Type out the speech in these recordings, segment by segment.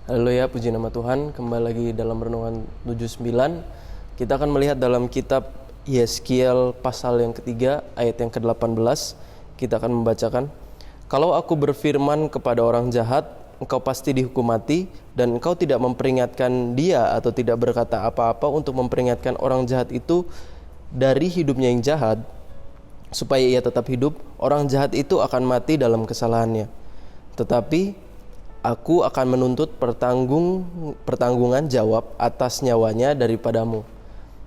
Haleluya, puji nama Tuhan. Kembali lagi dalam Renungan 79. Kita akan melihat dalam kitab Yeskiel pasal yang ketiga, ayat yang ke-18. Kita akan membacakan. Kalau aku berfirman kepada orang jahat, engkau pasti dihukum mati, dan engkau tidak memperingatkan dia atau tidak berkata apa-apa untuk memperingatkan orang jahat itu dari hidupnya yang jahat, supaya ia tetap hidup, orang jahat itu akan mati dalam kesalahannya. Tetapi aku akan menuntut pertanggungan jawab atas nyawanya daripadamu.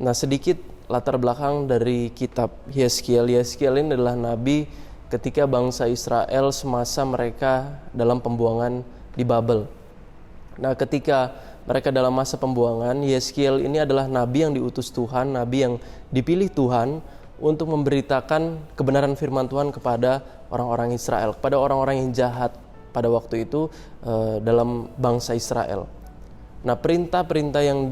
Nah, sedikit latar belakang dari kitab Yeskiel. Yeskiel ini adalah nabi ketika bangsa Israel semasa mereka dalam pembuangan di Babel. Nah, ketika mereka dalam masa pembuangan, Yeskiel ini adalah nabi yang diutus Tuhan, nabi yang dipilih Tuhan untuk memberitakan kebenaran firman Tuhan kepada orang-orang Israel, kepada orang-orang yang jahat pada waktu itu dalam bangsa Israel. Nah, perintah-perintah yang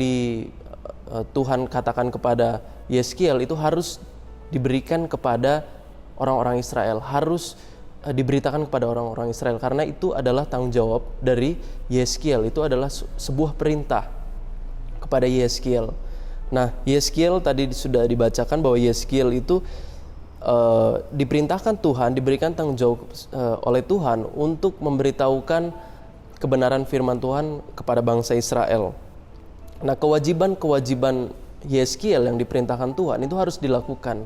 Tuhan katakan kepada Yeskiel itu harus diberikan kepada orang-orang Israel, harus diberitakan kepada orang-orang Israel, karena itu adalah tanggung jawab dari Yeskiel. Itu adalah sebuah perintah kepada Yeskiel. Nah, Yeskiel tadi sudah dibacakan bahwa Yeskiel itu diperintahkan Tuhan, diberikan tanggung jawab oleh Tuhan untuk memberitahukan kebenaran firman Tuhan kepada bangsa Israel. Nah, kewajiban Yeskiel yang diperintahkan Tuhan itu harus dilakukan.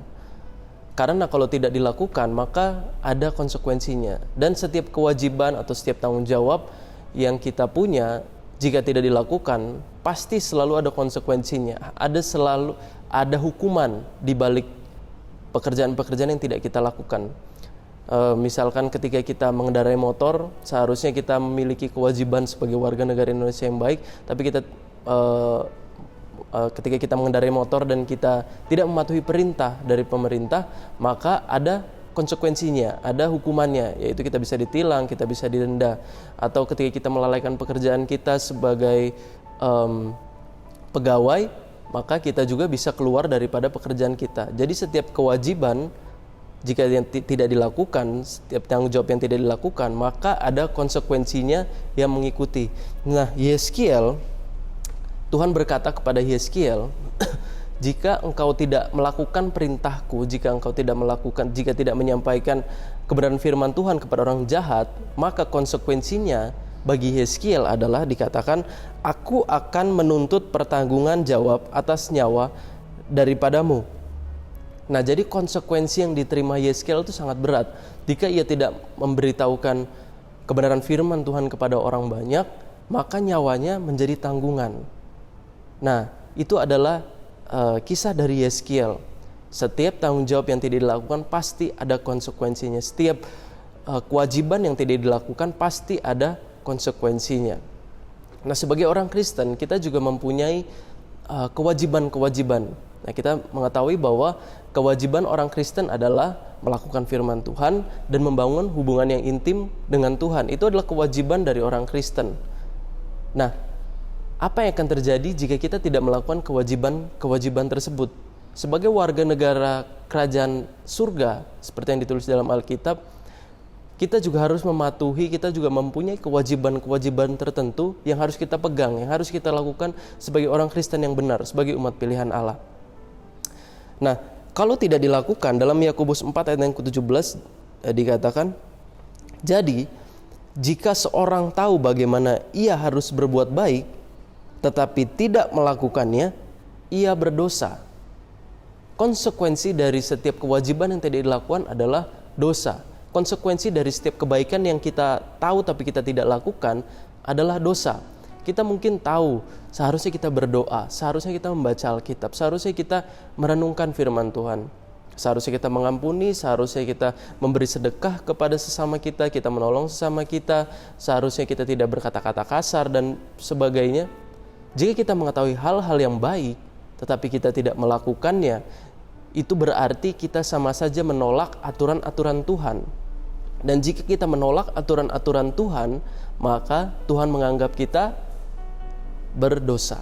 Karena kalau tidak dilakukan, maka ada konsekuensinya. Dan setiap kewajiban atau setiap tanggung jawab yang kita punya, jika tidak dilakukan, pasti selalu ada konsekuensinya. Selalu ada hukuman di balik pekerjaan-pekerjaan yang tidak kita lakukan. Misalkan ketika kita mengendarai motor, seharusnya kita memiliki kewajiban sebagai warga negara Indonesia yang baik, tapi ketika kita mengendarai motor dan kita tidak mematuhi perintah dari pemerintah, maka ada konsekuensinya, ada hukumannya, yaitu kita bisa ditilang, kita bisa didenda. Atau ketika kita melalaikan pekerjaan kita sebagai pegawai, maka kita juga bisa keluar daripada pekerjaan kita. Jadi setiap kewajiban, jika yang tidak dilakukan, setiap tanggung jawab yang tidak dilakukan, maka ada konsekuensinya yang mengikuti. Nah, Yeskiel, Tuhan berkata kepada Yeskiel, jika engkau tidak melakukan perintahku, jika tidak menyampaikan kebenaran firman Tuhan kepada orang jahat, maka konsekuensinya bagi Yeskiel adalah dikatakan, aku akan menuntut pertanggungan jawab atas nyawa daripadamu. Nah, jadi konsekuensi yang diterima Yeskiel itu sangat berat. Jika ia tidak memberitahukan kebenaran firman Tuhan kepada orang banyak, maka nyawanya menjadi tanggungan. Nah, itu adalah kisah dari Yeskiel. Setiap tanggung jawab yang tidak dilakukan pasti ada konsekuensinya. Setiap kewajiban yang tidak dilakukan pasti ada konsekuensinya. Nah, sebagai orang Kristen kita juga mempunyai kewajiban-kewajiban. Nah, kita mengetahui bahwa kewajiban orang Kristen adalah melakukan firman Tuhan dan membangun hubungan yang intim dengan Tuhan. Itu adalah kewajiban dari orang Kristen. Nah, apa yang akan terjadi jika kita tidak melakukan kewajiban tersebut? Sebagai warga negara kerajaan surga, seperti yang ditulis dalam Alkitab, kita juga harus mematuhi, kita juga mempunyai kewajiban-kewajiban tertentu yang harus kita pegang, yang harus kita lakukan sebagai orang Kristen yang benar, sebagai umat pilihan Allah. Nah, kalau tidak dilakukan, dalam Yakobus 4 ayat yang ke-17 dikatakan, jadi jika seorang tahu bagaimana ia harus berbuat baik, tetapi tidak melakukannya, ia berdosa. Konsekuensi dari setiap kewajiban yang tidak dilakukan adalah dosa. Konsekuensi dari setiap kebaikan yang kita tahu tapi kita tidak lakukan adalah dosa. Kita mungkin tahu seharusnya kita berdoa, seharusnya kita membaca Alkitab, seharusnya kita merenungkan firman Tuhan, seharusnya kita mengampuni, seharusnya kita memberi sedekah kepada sesama kita, kita menolong sesama kita, seharusnya kita tidak berkata-kata kasar dan sebagainya. Jika kita mengetahui hal-hal yang baik tetapi kita tidak melakukannya, itu berarti kita sama saja menolak aturan-aturan Tuhan. Dan jika kita menolak aturan-aturan Tuhan, maka Tuhan menganggap kita berdosa.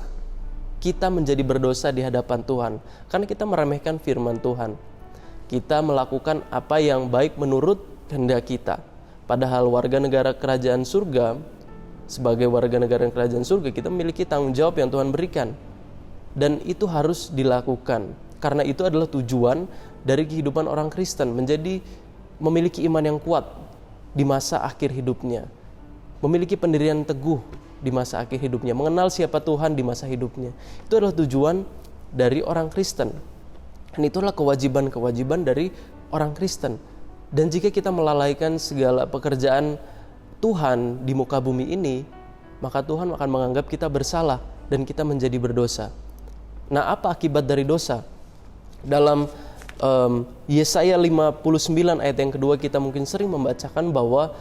Kita menjadi berdosa di hadapan Tuhan karena kita meremehkan firman Tuhan. Kita melakukan apa yang baik menurut kehendak kita. Padahal warga negara kerajaan surga sebagai warga negara kerajaan surga, kita memiliki tanggung jawab yang Tuhan berikan. Dan itu harus dilakukan. Karena itu adalah tujuan dari kehidupan orang Kristen, menjadi memiliki iman yang kuat di masa akhir hidupnya. Memiliki pendirian teguh di masa akhir hidupnya, mengenal siapa Tuhan di masa hidupnya. Itu adalah tujuan dari orang Kristen. Dan itulah kewajiban-kewajiban dari orang Kristen. Dan jika kita melalaikan segala pekerjaan Tuhan di muka bumi ini, maka Tuhan akan menganggap kita bersalah dan kita menjadi berdosa. Nah, apa akibat dari dosa? Dalam Yesaya 59 ayat yang kedua, kita mungkin sering membacakan bahwa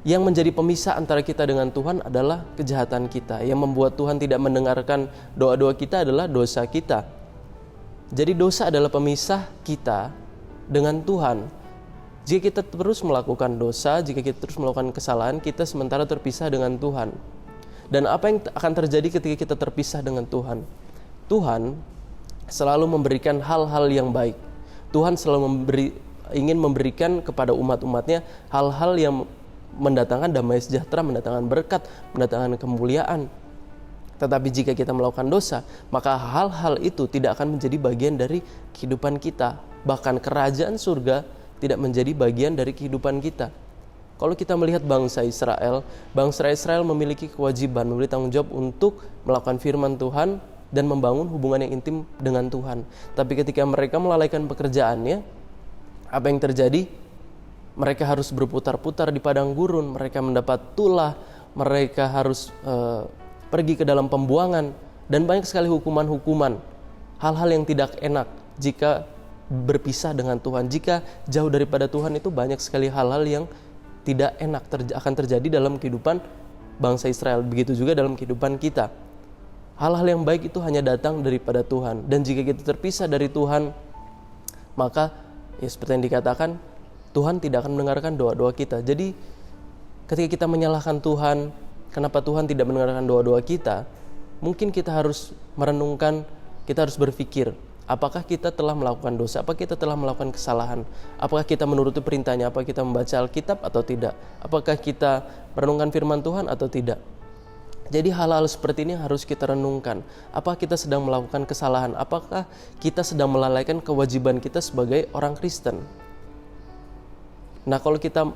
yang menjadi pemisah antara kita dengan Tuhan adalah kejahatan kita. Yang membuat Tuhan tidak mendengarkan doa-doa kita adalah dosa kita. Jadi dosa adalah pemisah kita dengan Tuhan. Jika kita terus melakukan dosa, jika kita terus melakukan kesalahan, kita sementara terpisah dengan Tuhan. Dan apa yang akan terjadi ketika kita terpisah dengan Tuhan? Tuhan selalu memberikan hal-hal yang baik. Tuhan selalu ingin memberikan kepada umat-umatnya hal-hal yang mendatangkan damai sejahtera, mendatangkan berkat, mendatangkan kemuliaan. Tetapi jika kita melakukan dosa, maka hal-hal itu tidak akan menjadi bagian dari kehidupan kita. Bahkan kerajaan surga tidak menjadi bagian dari kehidupan kita. Kalau kita melihat bangsa Israel memiliki kewajiban, memiliki tanggung jawab untuk melakukan firman Tuhan dan membangun hubungan yang intim dengan Tuhan. Tapi ketika mereka melalaikan pekerjaannya, apa yang terjadi? Mereka harus berputar-putar di padang gurun, mereka mendapat tulah, mereka harus pergi ke dalam pembuangan, dan banyak sekali hukuman-hukuman, hal-hal yang tidak enak jika berpisah dengan Tuhan. Jika jauh daripada Tuhan, itu banyak sekali hal-hal yang tidak enak akan terjadi dalam kehidupan bangsa Israel. Begitu juga dalam kehidupan kita. Hal-hal yang baik itu hanya datang daripada Tuhan. Dan jika kita terpisah dari Tuhan, maka ya seperti yang dikatakan, Tuhan tidak akan mendengarkan doa-doa kita. Jadi ketika kita menyalahkan Tuhan, kenapa Tuhan tidak mendengarkan doa-doa kita, mungkin kita harus merenungkan, kita harus berpikir, apakah kita telah melakukan dosa? Apakah kita telah melakukan kesalahan? Apakah kita menuruti perintahnya? Apakah kita membaca Alkitab atau tidak? Apakah kita merenungkan firman Tuhan atau tidak? Jadi hal-hal seperti ini harus kita renungkan. Apakah kita sedang melakukan kesalahan? Apakah kita sedang melalaikan kewajiban kita sebagai orang Kristen? Nah, kalau kita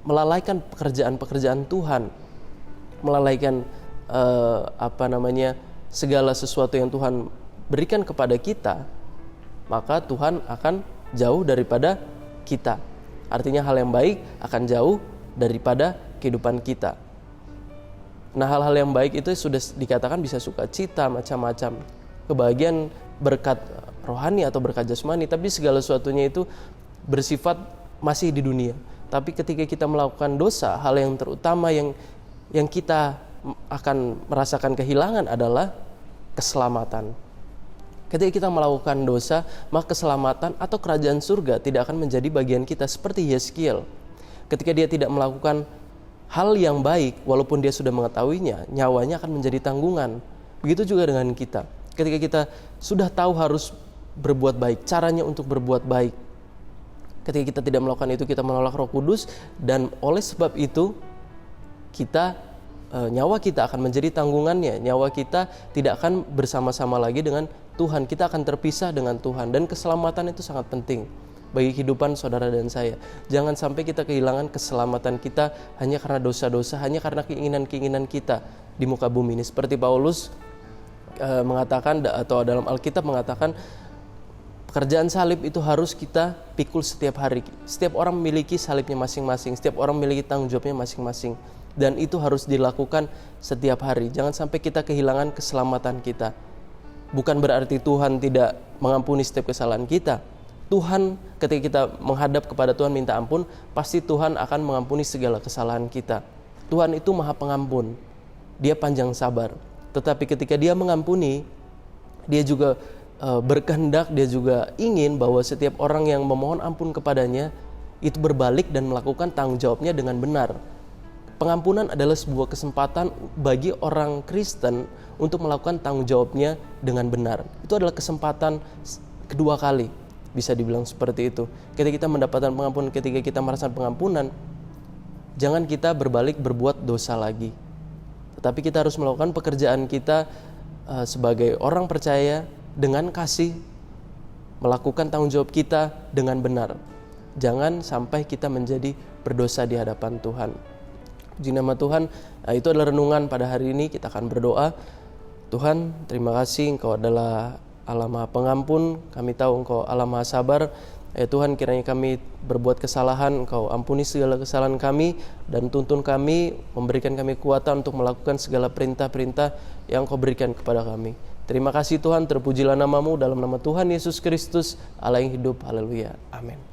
melalaikan pekerjaan-pekerjaan Tuhan, melalaikan segala sesuatu yang Tuhan berikan kepada kita, maka Tuhan akan jauh daripada kita. Artinya hal yang baik akan jauh daripada kehidupan kita. Nah, hal-hal yang baik itu sudah dikatakan bisa sukacita, macam-macam, kebahagiaan, berkat rohani atau berkat jasmani, tapi segala sesuatunya itu bersifat masih di dunia. Tapi ketika kita melakukan dosa, hal yang terutama yang kita akan merasakan kehilangan adalah keselamatan. Ketika kita melakukan dosa, maka keselamatan atau kerajaan surga tidak akan menjadi bagian kita, seperti Yeskiel. Ketika dia tidak melakukan hal yang baik, walaupun dia sudah mengetahuinya, nyawanya akan menjadi tanggungan. Begitu juga dengan kita. Ketika kita sudah tahu harus berbuat baik, caranya untuk berbuat baik, ketika kita tidak melakukan itu, kita menolak Roh Kudus, dan oleh sebab itu nyawa kita akan menjadi tanggungannya. Nyawa kita tidak akan bersama-sama lagi dengan Tuhan. Kita akan terpisah dengan Tuhan, dan keselamatan itu sangat penting bagi kehidupan saudara dan saya. Jangan sampai kita kehilangan keselamatan kita hanya karena dosa-dosa, hanya karena keinginan-keinginan kita di muka bumi ini. Seperti Paulus mengatakan, atau dalam Alkitab mengatakan, pekerjaan salib itu harus kita pikul setiap hari. Setiap orang memiliki salibnya masing-masing, setiap orang memiliki tanggung jawabnya masing-masing, dan itu harus dilakukan setiap hari. Jangan sampai kita kehilangan keselamatan kita. Bukan berarti Tuhan tidak mengampuni setiap kesalahan kita. Tuhan, ketika kita menghadap kepada Tuhan minta ampun, pasti Tuhan akan mengampuni segala kesalahan kita. Tuhan itu Maha Pengampun, Dia panjang sabar. Tetapi ketika Dia mengampuni, Dia juga berkehendak, Dia juga ingin bahwa setiap orang yang memohon ampun kepadanya itu berbalik dan melakukan tanggung jawabnya dengan benar. Pengampunan adalah sebuah kesempatan bagi orang Kristen untuk melakukan tanggung jawabnya dengan benar. Itu adalah kesempatan kedua kali, bisa dibilang seperti itu. Ketika kita mendapatkan pengampunan, ketika kita merasakan pengampunan, jangan kita berbalik berbuat dosa lagi. Tetapi kita harus melakukan pekerjaan kita sebagai orang percaya dengan kasih, melakukan tanggung jawab kita dengan benar. Jangan sampai kita menjadi berdosa di hadapan Tuhan. Puji nama Tuhan. Itu adalah renungan pada hari ini. Kita akan berdoa. Tuhan, terima kasih Engkau adalah Allah Maha Pengampun. Kami tahu Engkau Allah Maha Sabar. Ya Tuhan, kiranya kami berbuat kesalahan, Engkau ampuni segala kesalahan kami dan tuntun kami, memberikan kami kekuatan untuk melakukan segala perintah-perintah yang Engkau berikan kepada kami. Terima kasih Tuhan, terpujilah nama-Mu dalam nama Tuhan Yesus Kristus, Allah yang hidup. Haleluya. Amin.